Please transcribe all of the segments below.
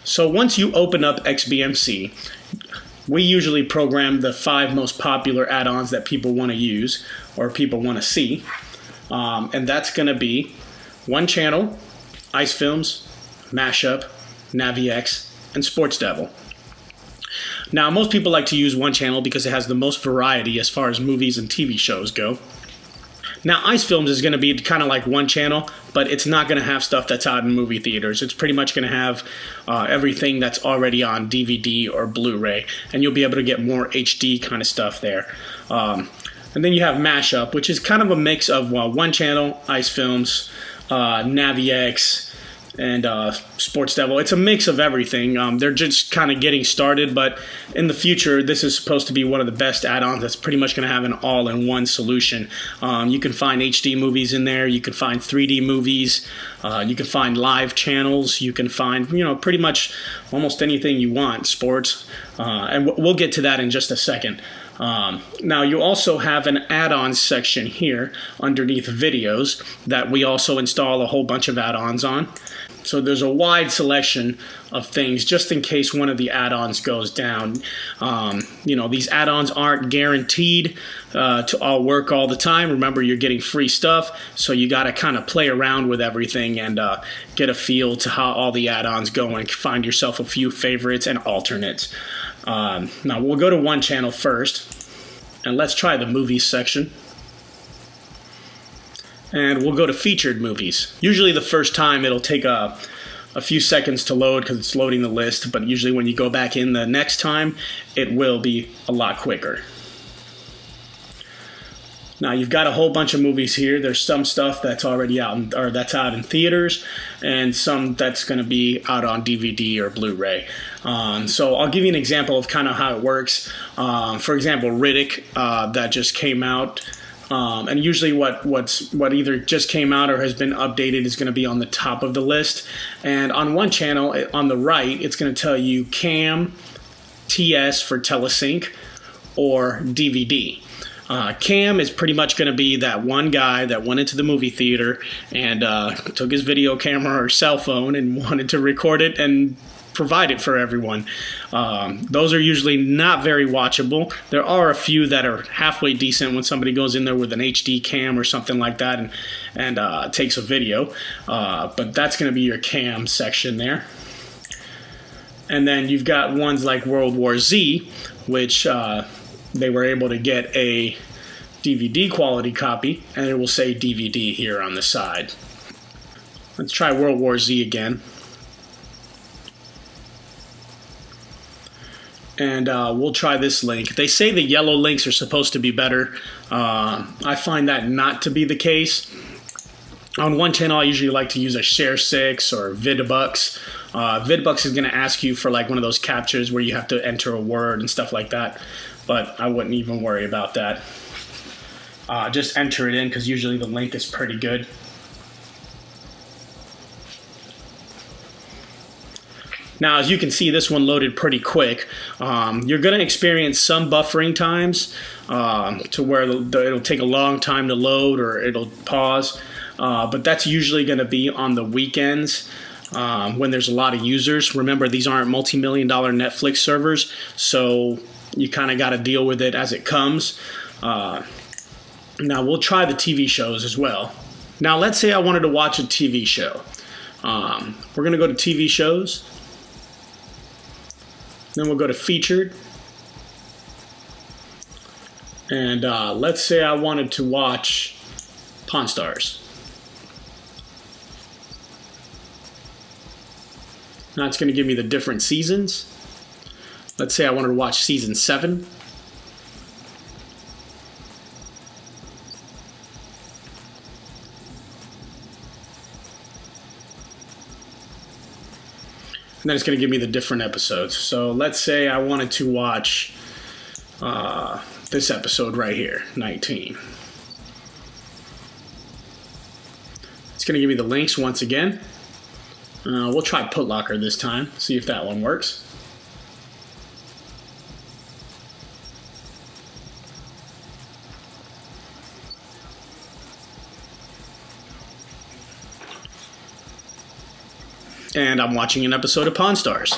So once you open up XBMC, we usually program the 5 most popular add-ons that people want to use or people want to see. And that's going to be One Channel, Ice Films, Mashup, NaviX, and Sports Devil. Now, most people like to use One Channel because it has the most variety as far as movies and TV shows go. Now, Ice Films is going to be kind of like One Channel, but it's not going to have stuff that's out in movie theaters. It's pretty much going to have everything that's already on DVD or Blu-ray, and you'll be able to get more HD kind of stuff there. And then you have Mashup, which is kind of a mix of One Channel, Ice Films, NaviX, and Sports Devil. It's a mix of everything. They're just kind of getting started, but in the future, this is supposed to be one of the best add-ons that's pretty much going to have an all-in-one solution. You can find HD movies in there. You can find 3D movies. You can find live channels. You can find, pretty much almost anything you want, sports. And we'll get to that in just a second. Now, you also have an add-ons section here underneath videos that we also install a whole bunch of add-ons on. So there's a wide selection of things just in case one of the add-ons goes down. These add-ons aren't guaranteed to all work all the time. Remember, you're getting free stuff, so you got to kind of play around with everything and get a feel to how all the add-ons go and find yourself a few favorites and alternates. Now, we'll go to One Channel first, and let's try the movies section. And we'll go to featured movies. Usually the first time it'll take a few seconds to load because it's loading the list, but usually when you go back in the next time, it will be a lot quicker. Now, you've got a whole bunch of movies here. There's some stuff that's already out, or that's out in theaters, and some that's going to be out on DVD or Blu-ray. So I'll give you an example of kind of how it works. For example, Riddick, that just came out. And usually what either just came out or has been updated is going to be on the top of the list. And on One Channel, on the right, it's going to tell you CAM, TS for Telesync, or DVD. CAM is pretty much going to be that one guy that went into the movie theater and took his video camera or cell phone and wanted to record it and provide it for everyone. Those are usually not very watchable. There are a few that are halfway decent when somebody goes in there with an HD cam or something like that and takes a video. But that's going to be your cam section there. And then you've got ones like World War Z, which they were able to get a DVD quality copy, and it will say DVD here on the side. Let's try World War Z again. And we'll try this link. They say the yellow links are supposed to be better. I find that not to be the case. On One Channel, I usually like to use a Share6 or VidBucks. VidBucks is going to ask you for like one of those captures where you have to enter a word and stuff like that. But I wouldn't even worry about that. Just enter it in because usually the link is pretty good. Now, as you can see, this one loaded pretty quick. You're going to experience some buffering times to where it'll take a long time to load or it'll pause. But that's usually going to be on the weekends when there's a lot of users. Remember, these aren't multi-million-dollar Netflix servers, so you kind of got to deal with it as it comes. Now, we'll try the TV shows as well. Now, let's say I wanted to watch a TV show. We're going to go to TV shows. Then we'll go to featured. And let's say I wanted to watch Pawn Stars. Now it's going to give me the different seasons. Let's say I wanted to watch season 7. And then it's going to give me the different episodes. So let's say I wanted to watch this episode right here, 19. It's going to give me the links once again. We'll try Putlocker this time, see if that one works. and I'm watching an episode of Pawn Stars.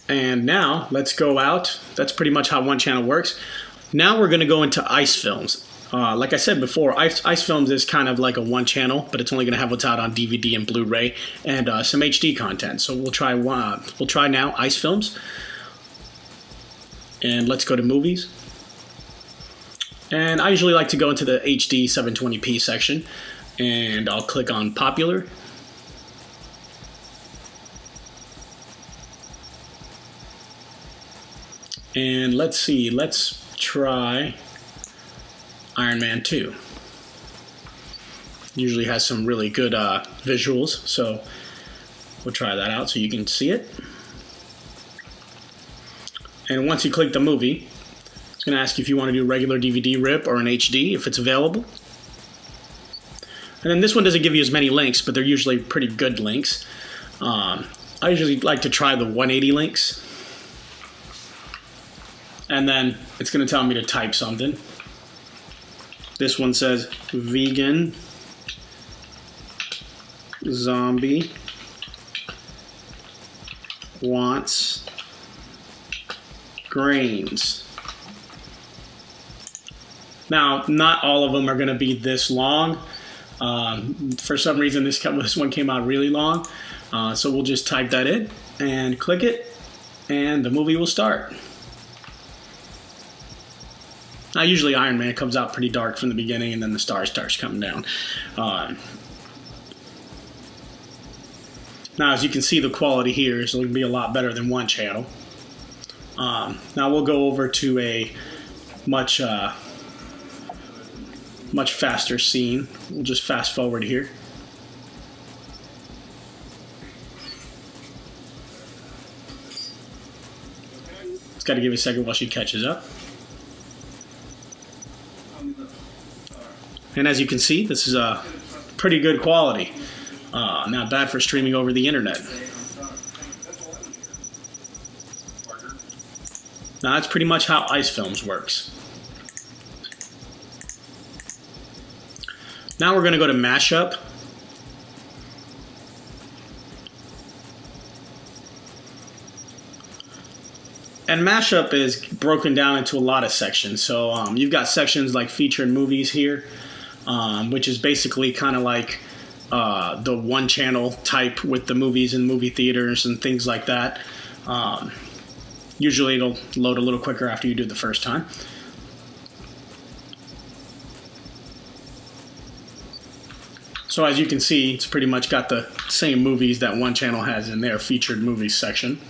And now let's go out. That's pretty much how one channel works. Now we're going to go into Ice Films. Like I said before, Ice Films is kind of like a one channel, but it's only going to have what's out on DVD and Blu-ray and some HD content. So we'll try now Ice Films. And let's go to movies. And I usually like to go into the HD 720p section, and I'll click on popular. And let's see, let's try Iron Man 2. Usually has some really good visuals, so we'll try that out so you can see it. And once you click the movie, it's going to ask you if you want to do regular DVD rip or an HD, if it's available. And then this one doesn't give you as many links, but they're usually pretty good links. I usually like to try the 180 links. And then it's going to tell me to type something. This one says vegan zombie wants grains. Now, not all of them are going to be this long. For some reason, this one came out really long. So we'll just type that in and click it, and the movie will start. Now, usually Iron Man comes out pretty dark from the beginning, and then the star starts coming down. Now, as you can see, the quality here is going to be a lot better than one channel. Now we'll go over to a much faster scene. We'll just fast forward here. It's got to give it a second while she catches up. And as you can see, this is a pretty good quality. Not bad for streaming over the internet. Now that's pretty much how Ice Films works. Now we're going to go to Mashup. And Mashup is broken down into a lot of sections. So you've got sections like featured movies here, which is basically kind of like the one channel type with the movies in movie theaters and things like that. Usually it'll load a little quicker after you do it the first time. So as you can see, it's pretty much got the same movies that one channel has in their featured movies section.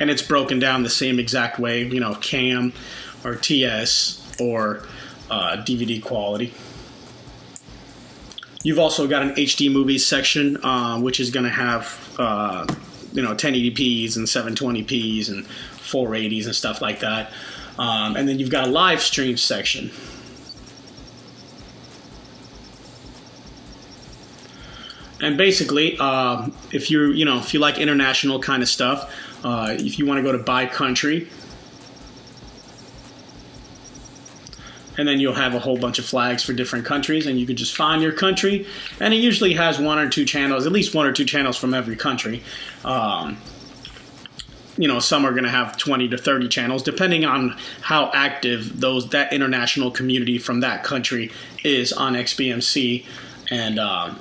And it's broken down the same exact way, you know, CAM or TS or DVD quality. You've also got an HD movies section, which is going to have, you know, 1080p's and 720p's and 480's and stuff like that. And then you've got a live stream section. And basically, if you like international kind of stuff, if you want to go to by country, and then you'll have a whole bunch of flags for different countries, and you can just find your country, and it usually has one or two channels, at least one or two channels from every country. You know, some are going to have 20 to 30 channels, depending on how active that international community from that country is on XBMC, and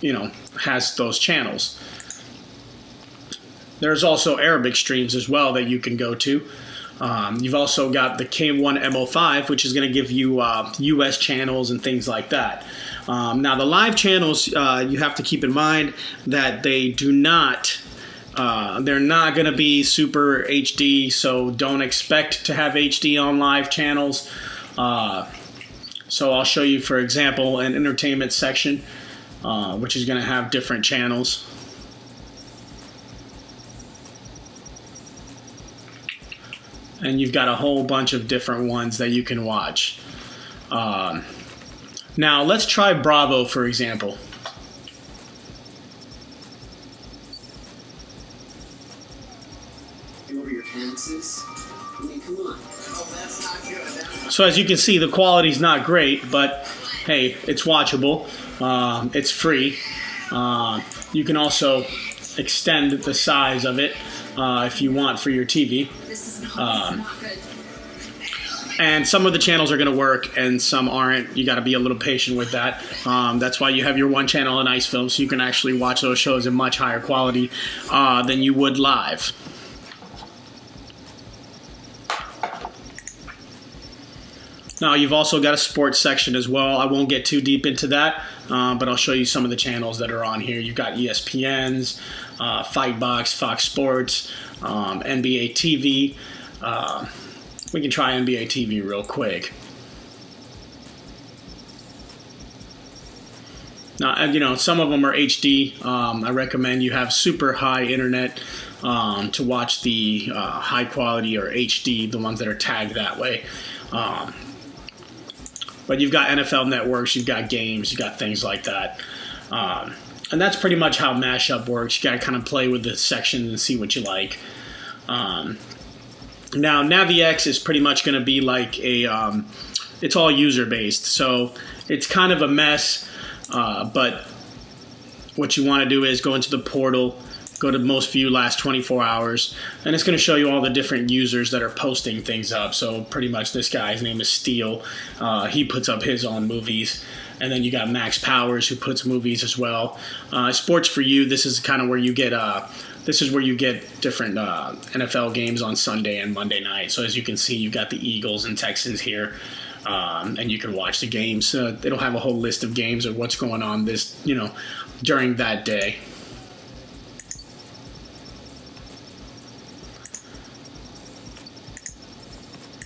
you know, has those channels. There's also Arabic streams as well that you can go to. You've also got the K1 MO5, which is going to give you US channels and things like that. Now, the live channels, you have to keep in mind that they do not, they're not going to be super HD, so don't expect to have HD on live channels. So I'll show you, for example, an entertainment section, which is going to have different channels. And you've got a whole bunch of different ones that you can watch. Now, let's try Bravo, for example. So as you can see, the quality's not great, but hey, it's watchable. It's free. You can also extend the size of it if you want for your TV. And some of the channels are going to work and some aren't. You got to be a little patient with that. That's why you have your one channel in Ice Film, so you can actually watch those shows in much higher quality than you would live. Now you've also got a sports section as well. I won't get too deep into that, but I'll show you some of the channels that are on here. You've got ESPN's, Fightbox, Fox Sports, NBA TV. We can try NBA TV real quick. Now, you know, some of them are HD. I recommend you have super high internet to watch the high quality or HD, the ones that are tagged that way. But you've got NFL networks, you've got games, you've got things like that. And that's pretty much how Mashup works. You got to kind of play with the sections and see what you like. Now, NaviX is pretty much going to be like a, it's all user-based. So it's kind of a mess, but what you want to do is go into the portal, go to most viewed last 24 hours, and it's going to show you all the different users that are posting things up. So pretty much this guy's name is Steele. He puts up his own movies. And then you got Max Powers, who puts movies as well. Sports for You, this is kind of where you get different NFL games on Sunday and Monday night. So as you can see, you've got the Eagles and Texans here, and you can watch the games. It'll have a whole list of games of what's going on during that day.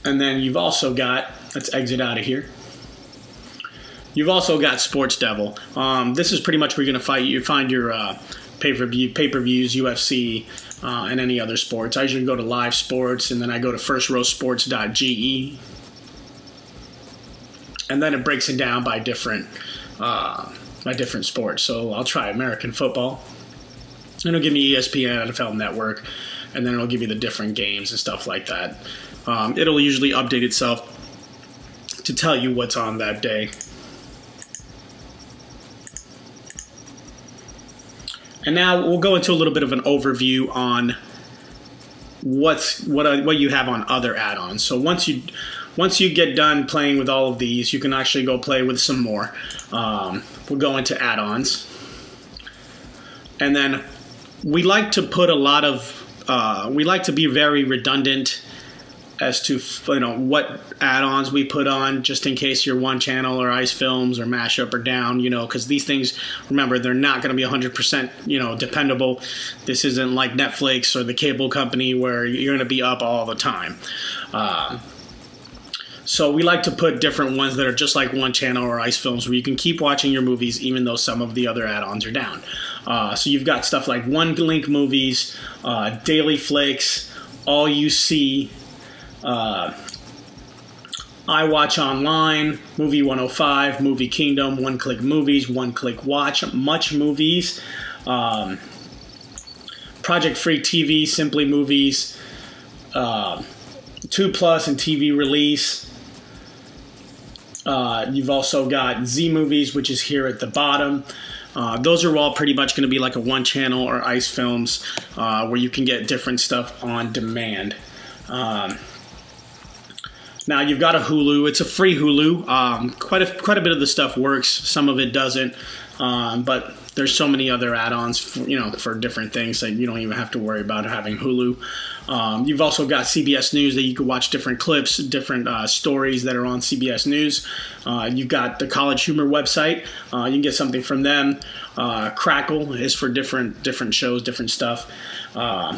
And then you've also got, let's exit out of here. You've also got Sports Devil. This is pretty much where you're going to find your pay-per-views, UFC, and any other sports. I usually go to Live Sports, and then I go to firstrowsports.ge. And then it breaks it down by different sports. So I'll try American football. And it'll give me ESPN, NFL Network, and then it'll give you the different games and stuff like that. It'll usually update itself to tell you what's on that day. And now we'll go into a little bit of an overview on what you have on other add-ons. So once you get done playing with all of these, you can actually go play with some more. We'll go into add-ons, and then we like to put a lot of we like to be very redundant as to what add-ons we put on, just in case your one channel or Ice Films or Mashup are down, because these things, remember, they're not going to be 100% dependable. This isn't like Netflix or the cable company where you're going to be up all the time. So we like to put different ones that are just like one channel or Ice Films, where you can keep watching your movies even though some of the other add-ons are down. So you've got stuff like One Link Movies, Daily Flicks, All You See, I Watch Online, Movie 105, Movie Kingdom, One Click Movies, One Click Watch, Much Movies, Project Free TV, Simply Movies, 2 Plus and TV Release. You've also got Z Movies, which is here at the bottom. Those are all pretty much going to be like a one channel or Ice Films, where you can get different stuff on demand. Now you've got a Hulu. It's a free Hulu. Quite a bit of the stuff works. Some of it doesn't. But there's so many other add-ons, for different things that you don't even have to worry about having Hulu. You've also got CBS News that you can watch different clips, different stories that are on CBS News. You've got the College Humor website. You can get something from them. Crackle is for different shows, different stuff.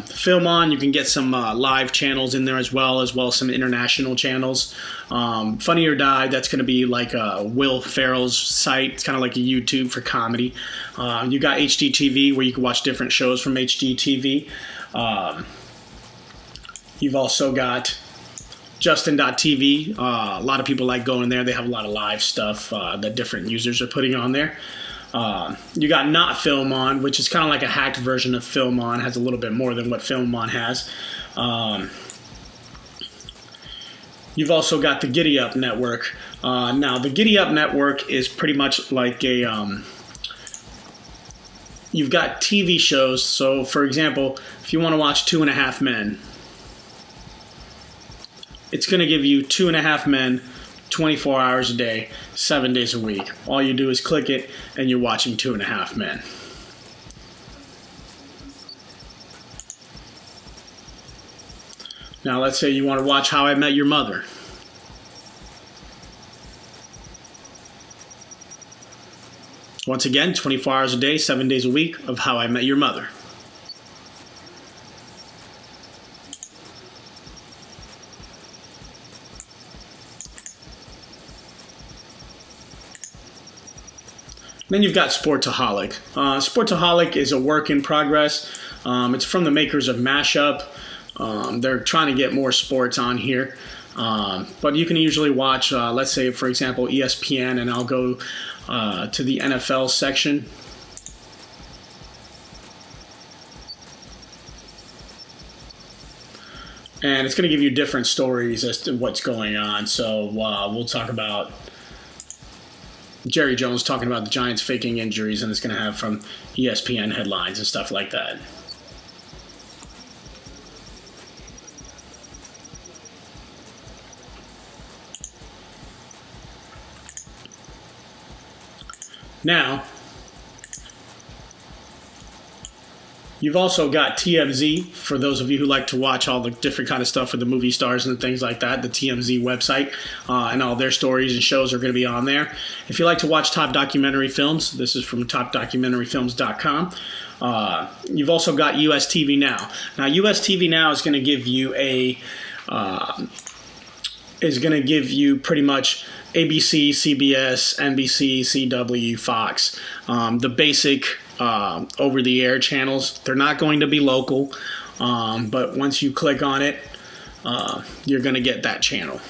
Film On, you can get some live channels in there as well as some international channels. Funny or Die, that's going to be like Will Ferrell's site. It's kind of like a YouTube for comedy. You got HDTV, where you can watch different shows from HDTV. You've also got Justin.tv. A lot of people like going there. They have a lot of live stuff that different users are putting on there. You got Not Film On, which is kind of like a hacked version of Film On. Has a little bit more than what Film On has. You've also got the Giddy Up Network. Now, the Giddy Up Network is pretty much like a... you've got TV shows. So, for example, if you want to watch 2.5 Men, it's going to give you 2.5 Men, 24 hours a day, 7 days a week. All you do is click it, and you're watching 2.5 Men. Now, let's say you want to watch How I Met Your Mother. Once again, 24 hours a day, 7 days a week of How I Met Your Mother. Then you've got Sportsaholic. Sportsaholic is a work in progress. It's from the makers of Mashup. They're trying to get more sports on here. But you can usually watch, let's say, for example, ESPN, and I'll go to the NFL section. And it's going to give you different stories as to what's going on. So we'll talk about Jerry Jones talking about the Giants faking injuries, and it's going to have from ESPN headlines and stuff like that. Now, you've also got TMZ, for those of you who like to watch all the different kind of stuff with the movie stars and things like that. The TMZ website and all their stories and shows are going to be on there. If you like to watch top documentary films, this is from topdocumentaryfilms.com. You've also got US TV Now. Now, US TV Now is going to give you pretty much ABC, CBS, NBC, CW, Fox, the basic over-the-air channels. They're not going to be local, but once you click on it, you're going to get that channel.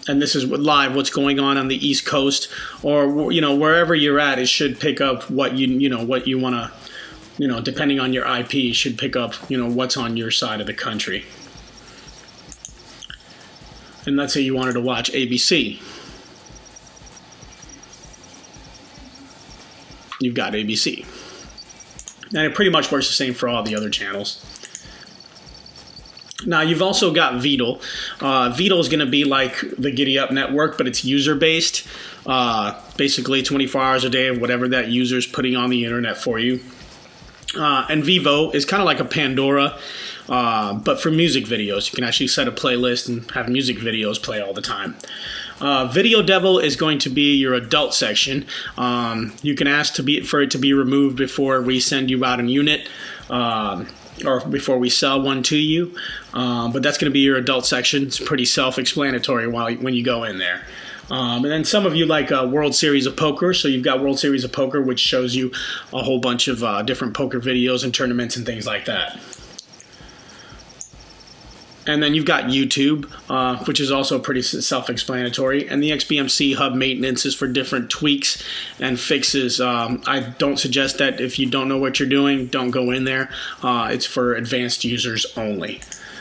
And this is live what's going on the East Coast, or wherever you're at. It should pick up what what you want to, depending on your IP, it should pick up what's on your side of the country. And let's say you wanted to watch ABC. You've got ABC. And it pretty much works the same for all the other channels. Now, you've also got Veedle. Veedle is going to be like the Giddy Up Network, but it's user-based. Basically, 24 hours a day of whatever that user is putting on the internet for you. And Vivo is kind of like a Pandora, but for music videos. You can actually set a playlist and have music videos play all the time. Video Devil is going to be your adult section. You can ask for it to be removed before we send you out a unit, or before we sell one to you. But that's going to be your adult section. It's pretty self-explanatory when you go in there. And then some of you like World Series of Poker. So you've got World Series of Poker, which shows you a whole bunch of different poker videos and tournaments and things like that. And then you've got YouTube, which is also pretty self-explanatory. And the XBMC hub maintenance is for different tweaks and fixes. I don't suggest that if you don't know what you're doing, don't go in there. It's for advanced users only.